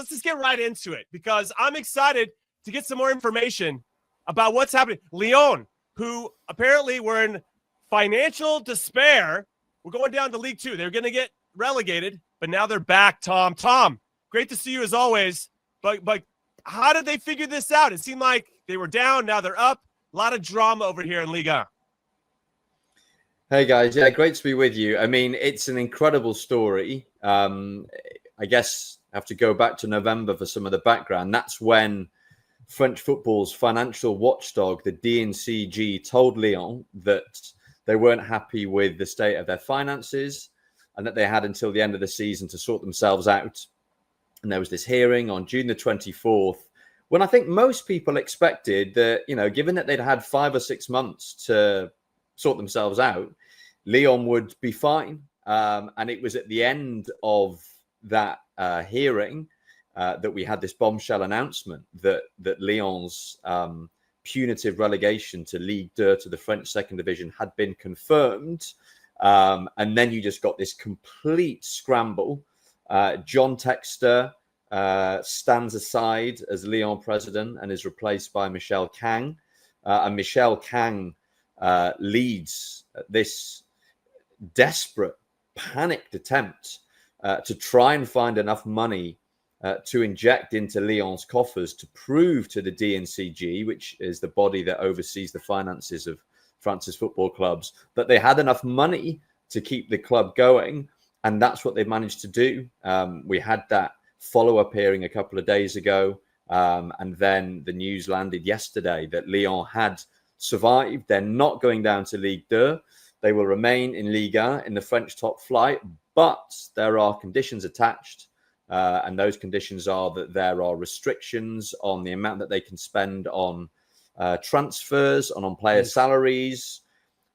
let's just get right into it because I'm excited to get some more information about what's happening. Lyon, who apparently were in financial despair, we're going down to League 2. They're going to get relegated, but now they're back, Tom. Tom, great to see you as always. But how did they figure this out? It seemed like they were down, now they're up. A lot of drama over here in Ligue 1. Hey guys, yeah, great to be with you. I mean, it's an incredible story. I guess I have to go back to November for some of the background. That's when French football's financial watchdog, the DNCG, told Lyon that they weren't happy with the state of their finances and that they had until the end of the season to sort themselves out. And there was this hearing on June the 24th, when I think most people expected that, given that they'd had 5 or 6 months to sort themselves out, Lyon would be fine. And it was at the end of that hearing that we had this bombshell announcement that Lyon's punitive relegation to Ligue 2, to the French second division, had been confirmed. And then you just got this complete scramble. John Textor stands aside as Lyon president and is replaced by Michel Kang. And Michel Kang leads this desperate, panicked attempt to try and find enough money to inject into Lyon's coffers to prove to the DNCG, which is the body that oversees the finances of France's football clubs, that they had enough money to keep the club going. And that's what they managed to do. We had that follow-up hearing a couple of days ago. And then the news landed yesterday that Lyon had survived. They're not going down to Ligue 2. They will remain in Ligue 1 in the French top flight, but there are conditions attached. And those conditions are that there are restrictions on the amount that they can spend on transfers, on player salaries.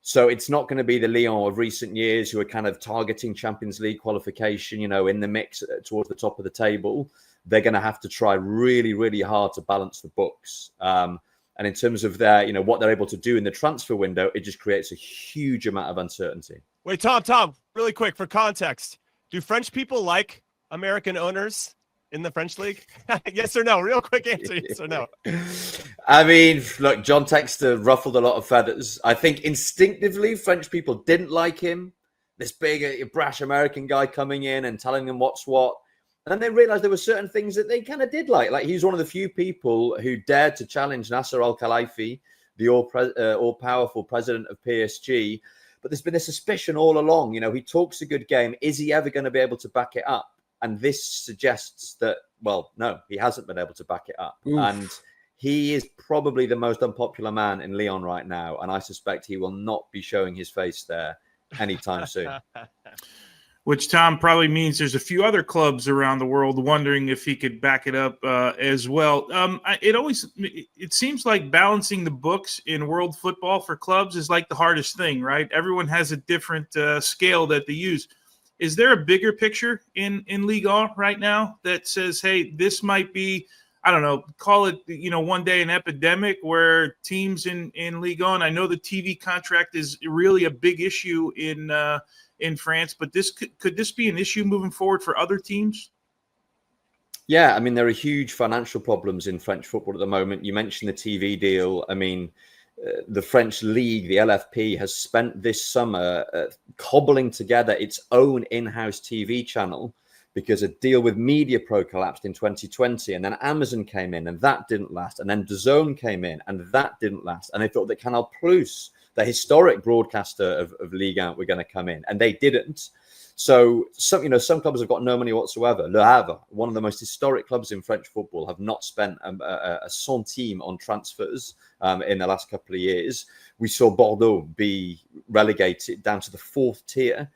So it's not going to be the Lyon of recent years who are kind of targeting Champions League qualification, in the mix towards the top of the table. They're going to have to try really, really hard to balance the books. And in terms of their, what they're able to do in the transfer window, it just creates a huge amount of uncertainty. Wait, Tom, really quick for context. Do French people like American owners in the French league? Yes or no? Real quick answer, yes or no? I mean, look, John Textor ruffled a lot of feathers. I think instinctively French people didn't like him. This big, brash American guy coming in and telling them what's what. And then they realized there were certain things that they kind of did like. Like he's one of the few people who dared to challenge Nasser Al-Khelaifi, the all-powerful president of PSG. But there's been a suspicion all along. He talks a good game. Is he ever going to be able to back it up? And this suggests that, well, no, he hasn't been able to back it up. Oof. And he is probably the most unpopular man in Lyon right now. And I suspect he will not be showing his face there anytime soon. Which, Tom, probably means there's a few other clubs around the world wondering if he could back it up as well. It seems like balancing the books in world football for clubs is like the hardest thing, right? Everyone has a different scale that they use. Is there a bigger picture in Ligue 1 right now that says, hey, this might be, I don't know, call it, one day an epidemic where teams in Ligue 1, I know the TV contract is really a big issue in France, but could this be an issue moving forward for other teams? Yeah, I mean, there are huge financial problems in French football at the moment. You mentioned the TV deal. I mean, the French Ligue, the LFP, has spent this summer cobbling together its own in-house TV channel because a deal with MediaPro collapsed in 2020, and then Amazon came in, and that didn't last, and then DAZN came in, and that didn't last, and they thought that Canal Plus, the historic broadcaster of Ligue 1, were going to come in, and they didn't. So some clubs have got no money whatsoever. Le Havre, one of the most historic clubs in French football, have not spent a centime on transfers in the last couple of years. We saw Bordeaux be relegated down to the 4th tier,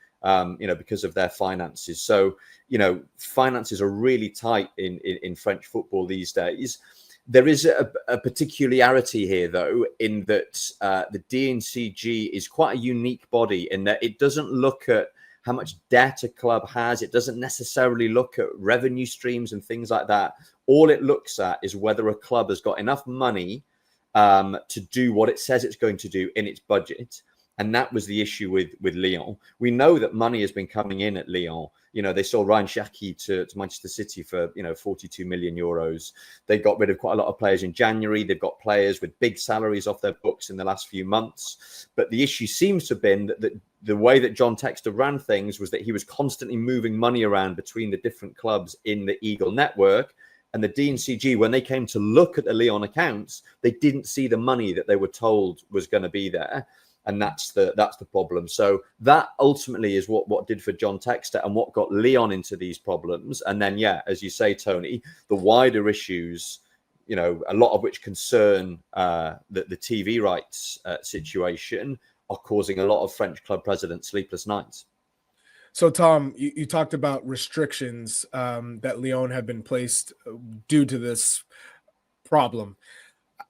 because of their finances. So, finances are really tight in French football these days. There is a particularity here, though, in that the DNCG is quite a unique body in that it doesn't look at how much debt a club has. It doesn't necessarily look at revenue streams and things like that. All it looks at is whether a club has got enough money to do what it says it's going to do in its budget. And that was the issue with Lyon. We know that money has been coming in at Lyon. They sold Ryan Cherki to Manchester City for, 42 million euros. They got rid of quite a lot of players in January. They've got players with big salaries off their books in the last few months. But the issue seems to have been that the way that John Textor ran things was that he was constantly moving money around between the different clubs in the Eagle network. And the DNCG, when they came to look at the Lyon accounts, they didn't see the money that they were told was going to be there. And that's the problem. So that ultimately is what did for John Textor and what got Lyon into these problems. And then, as you say, Tony, the wider issues, a lot of which concern the TV rights situation, are causing a lot of French club presidents sleepless nights. So, Tom, you talked about restrictions that Lyon have been placed due to this problem.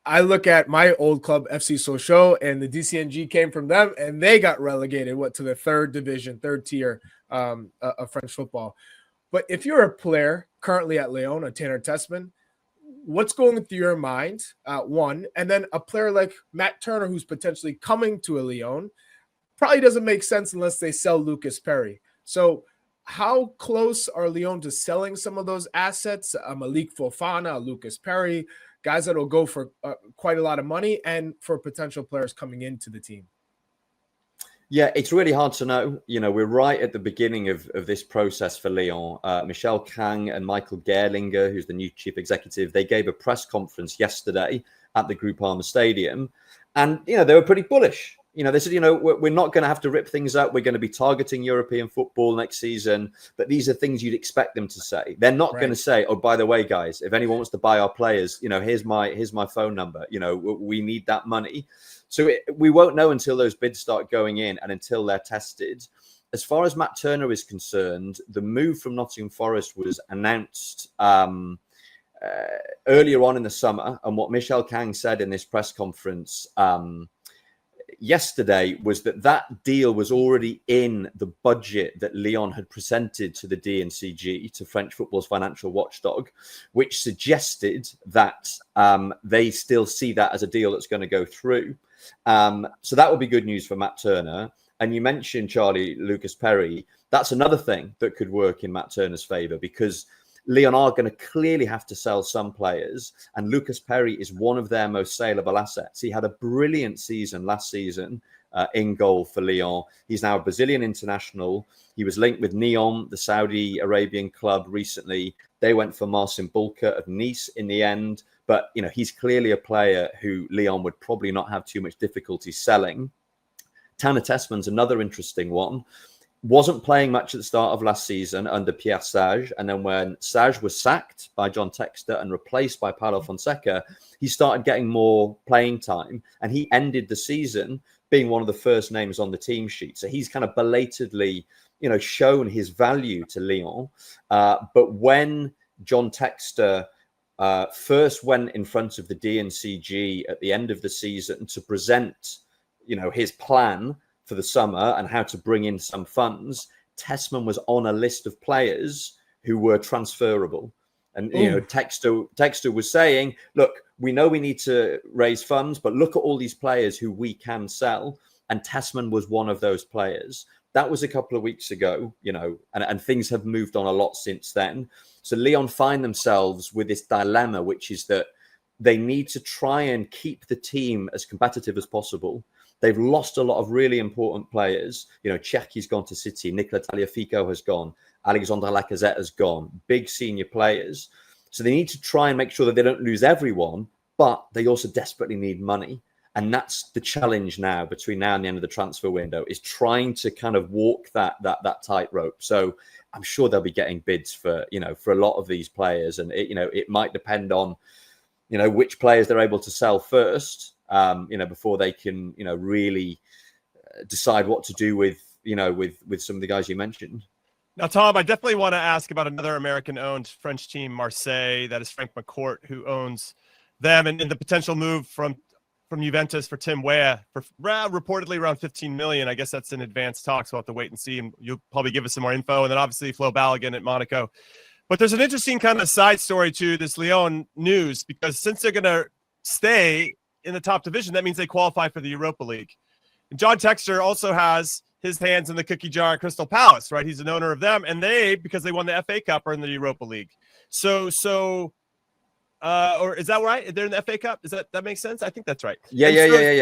I look at my old club, FC Sochaux, and the DCNG came from them, and they got relegated, to the third tier of French football. But if you're a player currently at Lyon, a Tanner Tessman, what's going through your mind, one, and then a player like Matt Turner, who's potentially coming to a Lyon, probably doesn't make sense unless they sell Lucas Perry. So how close are Lyon to selling some of those assets? Malik Fofana, Lucas Perry, guys that will go for quite a lot of money, and for potential players coming into the team? Yeah, it's really hard to know. We're right at the beginning of this process for Lyon. Michel Kang and Michael Gerlinger, who's the new chief executive, they gave a press conference yesterday at the Groupama Stadium. And, they were pretty bullish. They said, we're not going to have to rip things up. We're going to be targeting European football next season. But these are things you'd expect them to say. They're not going to say, oh, by the way, guys, if anyone wants to buy our players, here's my phone number. We need that money. So we won't know until those bids start going in and until they're tested. As far as Matt Turner is concerned, the move from Nottingham Forest was announced earlier on in the summer. And what Michel Kang said in this press conference yesterday was that deal was already in the budget that Lyon had presented to the DNCG, to French football's financial watchdog, which suggested that they still see that as a deal that's going to go through. So that would be good news for Matt Turner. And you mentioned, Charlie, Lucas Perry. That's another thing that could work in Matt Turner's favor, because Lyon are going to clearly have to sell some players, and Lucas Perry is one of their most saleable assets. He had a brilliant season last season in goal for Lyon. He's now a Brazilian international. He was linked with Neom, the Saudi Arabian club, recently. They went for Marcin Bulka of Nice in the end, but he's clearly a player who Lyon would probably not have too much difficulty selling. Tanner Tessman's another interesting one. Wasn't playing much at the start of last season under Pierre Sage. And then when Sage was sacked by John Textor and replaced by Paulo Fonseca, he started getting more playing time. And he ended the season being one of the first names on the team sheet. So he's kind of belatedly, shown his value to Lyon. But when John Textor first went in front of the DNCG at the end of the season to present, his plan for the summer and how to bring in some funds, Tessman was on a list of players who were transferable. And, Textor was saying, look, we know we need to raise funds, but look at all these players who we can sell. And Tessman was one of those players. That was a couple of weeks ago, and things have moved on a lot since then. So Lyon find themselves with this dilemma, which is that they need to try and keep the team as competitive as possible. They've lost a lot of really important players. Cherki's gone to City. Nicolas Tagliafico has gone. Alexandre Lacazette has gone. Big senior players. So they need to try and make sure that they don't lose everyone, but they also desperately need money. And that's the challenge now between now and the end of the transfer window, is trying to kind of walk that tightrope. So I'm sure they'll be getting bids for a lot of these players. And it might depend on, which players they're able to sell first. Before they can, really decide what to do with some of the guys you mentioned. Now, Tom, I definitely want to ask about another American-owned French team, Marseille. That is Frank McCourt, who owns them, and the potential move from Juventus for Tim Weah for reportedly around 15 million. I guess that's in advanced talks. We'll have to wait and see, and you'll probably give us some more info. And then obviously Flo Balogun at Monaco. But there's an interesting kind of side story to this Lyon news, because since they're going to stay in the top division, that means they qualify for the Europa League. And John Textor also has his hands in the cookie jar at Crystal Palace, right? He's an owner of them, and they, because they won the FA Cup, are in the Europa League. So, or is that right? They're in the FA Cup. Is that makes sense? I think that's right. Yeah.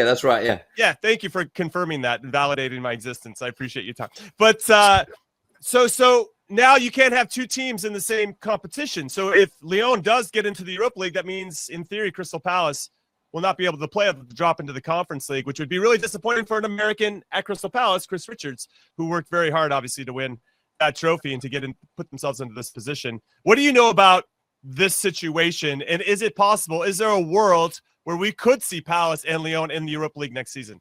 That's right. Yeah. Yeah. Thank you for confirming that and validating my existence. I appreciate your time. But so now you can't have two teams in the same competition. So if Lyon does get into the Europa League, that means in theory Crystal Palace will not be able to play to drop into the Conference League, which would be really disappointing for an American at Crystal Palace, Chris Richards, who worked very hard, obviously, to win that trophy and to put themselves into this position. What do you know about this situation, and is it possible? Is there a world where we could see Palace and Lyon in the Europa League next season?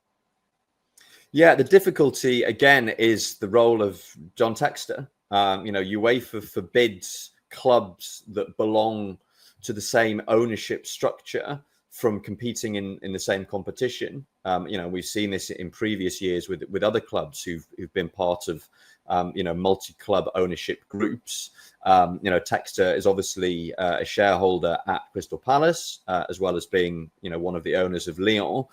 Yeah, the difficulty again is the role of John Textor. UEFA forbids clubs that belong to the same ownership structure from competing in the same competition. We've seen this in previous years with other clubs who've been part of multi-club ownership groups. Textor is obviously a shareholder at Crystal Palace, as well as being one of the owners of Lyon.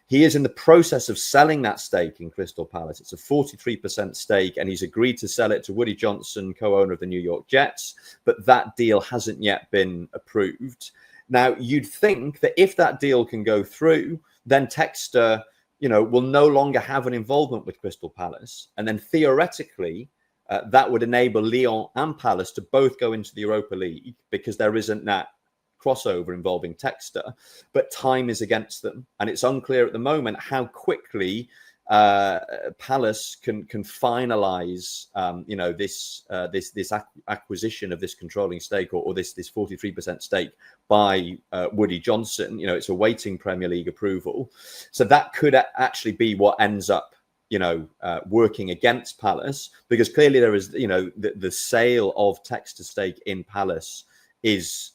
He is in the process of selling that stake in Crystal Palace. It's a 43% stake, and he's agreed to sell it to Woody Johnson, co-owner of the New York Jets, but that deal hasn't yet been approved. Now, you'd think that if that deal can go through, then Textor, will no longer have an involvement with Crystal Palace. And then theoretically, that would enable Lyon and Palace to both go into the Europa League because there isn't that crossover involving Textor. But time is against them. And it's unclear at the moment how quickly Palace can finalize, this acquisition of this controlling stake or this 43% stake by Woody Johnson. It's awaiting Premier League approval, so that could actually be what ends up, working against Palace, because clearly there is, the sale of Textor's stake in Palace is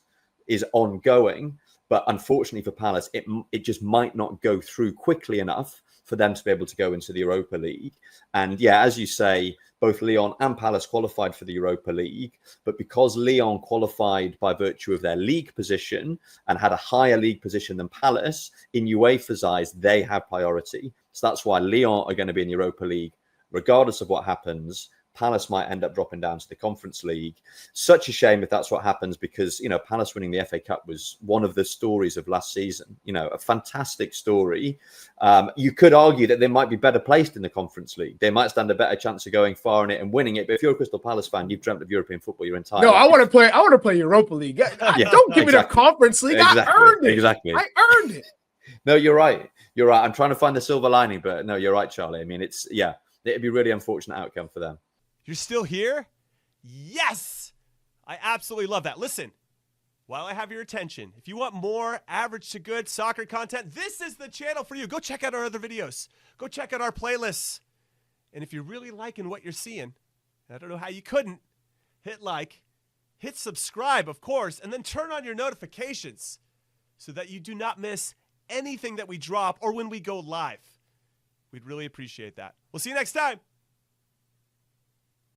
ongoing, but unfortunately for Palace, it just might not go through quickly enough for them to be able to go into the Europa League. And yeah, as you say, both Lyon and Palace qualified for the Europa League, but because Lyon qualified by virtue of their league position and had a higher league position than Palace, in UEFA's eyes, they have priority. So that's why Lyon are going to be in Europa League, regardless of what happens. Palace might end up dropping down to the Conference League. Such a shame if that's what happens, because, Palace winning the FA Cup was one of the stories of last season, a fantastic story. You could argue that they might be better placed in the Conference League. They might stand a better chance of going far in it and winning it. But if you're a Crystal Palace fan, you've dreamt of European football your entire life. No, I want to play Europa League. Don't give me the Conference League. Exactly. I earned it. Exactly. I earned it. No, you're right. You're right. I'm trying to find the silver lining, but no, you're right, Charlie. I mean, it'd be a really unfortunate outcome for them. You're still here? Yes! I absolutely love that. Listen, while I have your attention, if you want more average to good soccer content, this is the channel for you. Go check out our other videos. Go check out our playlists. And if you're really liking what you're seeing, I don't know how you couldn't, hit like, hit subscribe, of course, and then turn on your notifications so that you do not miss anything that we drop or when we go live. We'd really appreciate that. We'll see you next time.